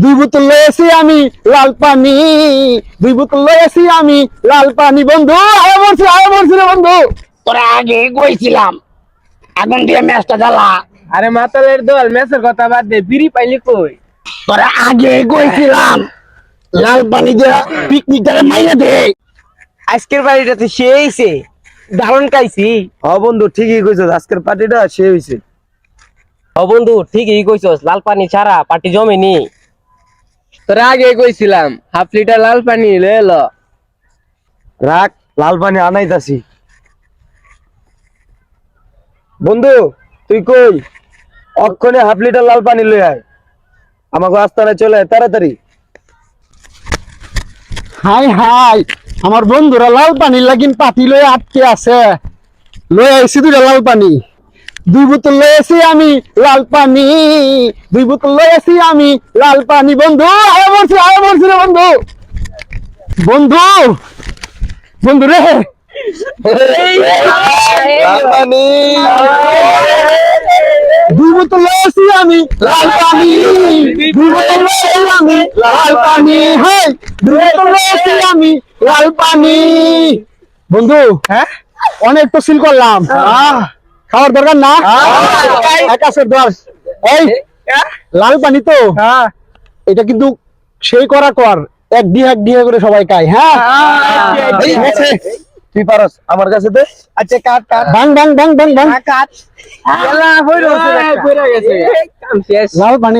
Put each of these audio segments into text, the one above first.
দুই বোতল লয়েছি আমি লাল পানি, দুই বোতল লয়েছি আমি লাল পানি। বন্ধু আয় বলছি রে বন্ধু। তোরা আগে কইছিলাম আগুন দিয়ে ম্যাচটা জ্বালা। আরে মাতালের দল মেসের কথা বাদ দে, বিড়ি পাইলি কই? তোরা আগে কইছিলাম লাল পানি দিয়ে পিকনিকটারে মাইরা দে। আজকের বাড়িটাতে সে হইছে, দারুণ খাইছি। বন্ধু ঠিকই কইছস, আজকের পার্টিটা সে হইছে। বন্ধু ঠিকই কইছস, লাল পানি ছাড়া পার্টি জমেনি। তোরা আগে কইছিলাম হাফ লিটার লাল পানি লয়ে এলো। রাখ, লাল পানি আনাইতাছি। বন্ধু তুই কই? অক্ষণে হাফ লিটার লাল পানি লই আয়, আমাকে আস্তানায় চলে আয় তাড়াতাড়ি। হাই হাই, আমার বন্ধুরা লাল পানি লাগিন পাতি লয়ে আটকে আছে। লয়ে আইছি দুইটা লাল পানি, দুই বোতল লয়েছি আমি লাল পানি, দুই বোতল লয়েছি আমি লাল পানি। বন্ধু আয় বলছি রে বন্ধু। বন্ধু বন্ধু রে, লাল পানি, দুই বোতল লয়েছি আমি লাল পানি, দুই বোতল লয়েছি আমি লাল পানি, হাই দুই বোতল লয়েছি আমি লাল পানি। বন্ধু হ্যাঁ অনেক তো সিল করলাম, খাওয়ার দরকার না? একাশের 10 এই লাল পানি তো এটা কিন্তু সেই করা কর, এক ডিহা করে সবাই খায়। হ্যাঁ ঠিক আছে, তুই পারস আমার কাছে দে। আচ্ছা কাট কাট বাং বাং বাং বাং বাং। কাট এলা হইলো কইরা গেছে কাম শেষ। লাল পানি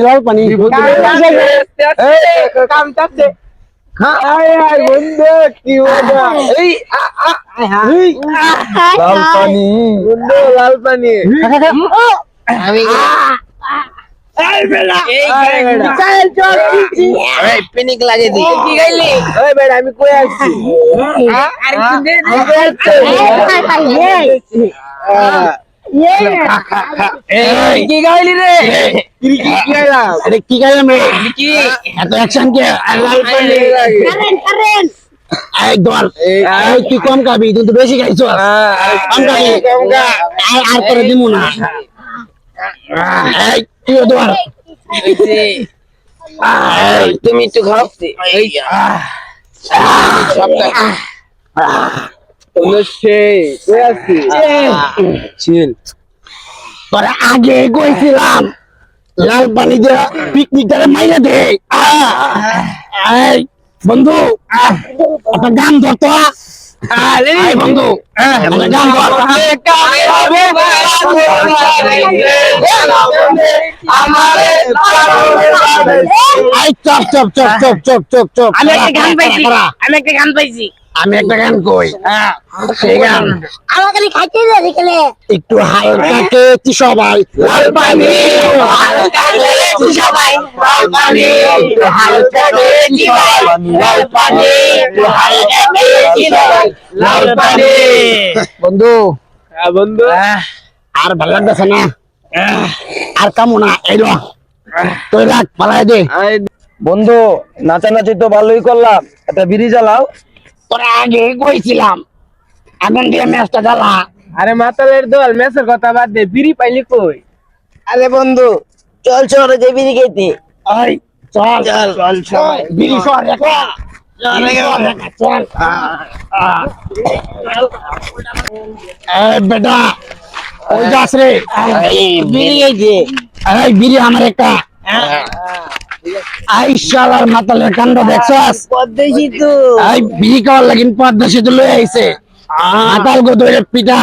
কাম চাচ্ছে। আয় আয় বন্ধু কি মজা। এই এই, লাল পানি বন্ধু লাল পানি। আমি এই বেলা চল চল এই পিনিক লাগে দি। কি গাইলি? ওই বেড়া আমি কই আসছি। আরে তুই এই কি গাইলি রে? কি গাইলাম? আরে কি গাইলাম রে? কি এত অ্যাকশন কে? আর লাল পানি এই দল এই তুই কম খাবি, তুই তো বেশি খাইছ। কম খাবি, আর করে দিমু না। এই তুই দল তুমি একটু খাও। এই সবটা সেই কই আসছি? চিল। তোরা আগে কইছিলাম লাল পানি দিয়ে পিকনিকটারে মাইরা দে। এই বন্ধু একটা গান ধরতো। এই বন্ধু একটা গান ধর। এই chop chop chop chop chop chop chop. আমি একটা গান পাইছি। আমি একটা গান কই, সেই গান আমার খালি খাইতে যাবে খেলে একটু হালকা খেয়েছি সবাই লাল পানি, হালকা খেয়েছি সবাই লাল পানি, একটু হালকা খেয়েছি সবাই লাল পানি, একটু হালকা খেয়েছি সবাই লাল পানি। বন্ধু বন্ধু আর ভালো লাগতেছে না, আর কামো না, এই লো তুই রাখ পালাই দে। বন্ধু নাচানাচি তো ভালোই করলাম, একটা বিড়ি জ্বালাও। তোরা আগে কইছিলাম আগুন দিয়ে ম্যাচটা জ্বালা। আরে মাতালের দল মেসের কথা বাদ দে, বিড়ি পাইলি কই? আরে বন্ধু চল চল যে বিড়ি খেতে। ওই চল চল চল চল বিড়ি সর একা চল। বেটা ওই যাস রে, বিড়ি খেয়েছে। এই বিড়ি আমার একটা। আই শালার মাতালের কাণ্ড দেখছস? পদ্মসী তো এই বিড়ি খাওয়ার লাগিন পদ্মা সেতু লয়ে আইছে। মাতাল গো ধরে পিঠা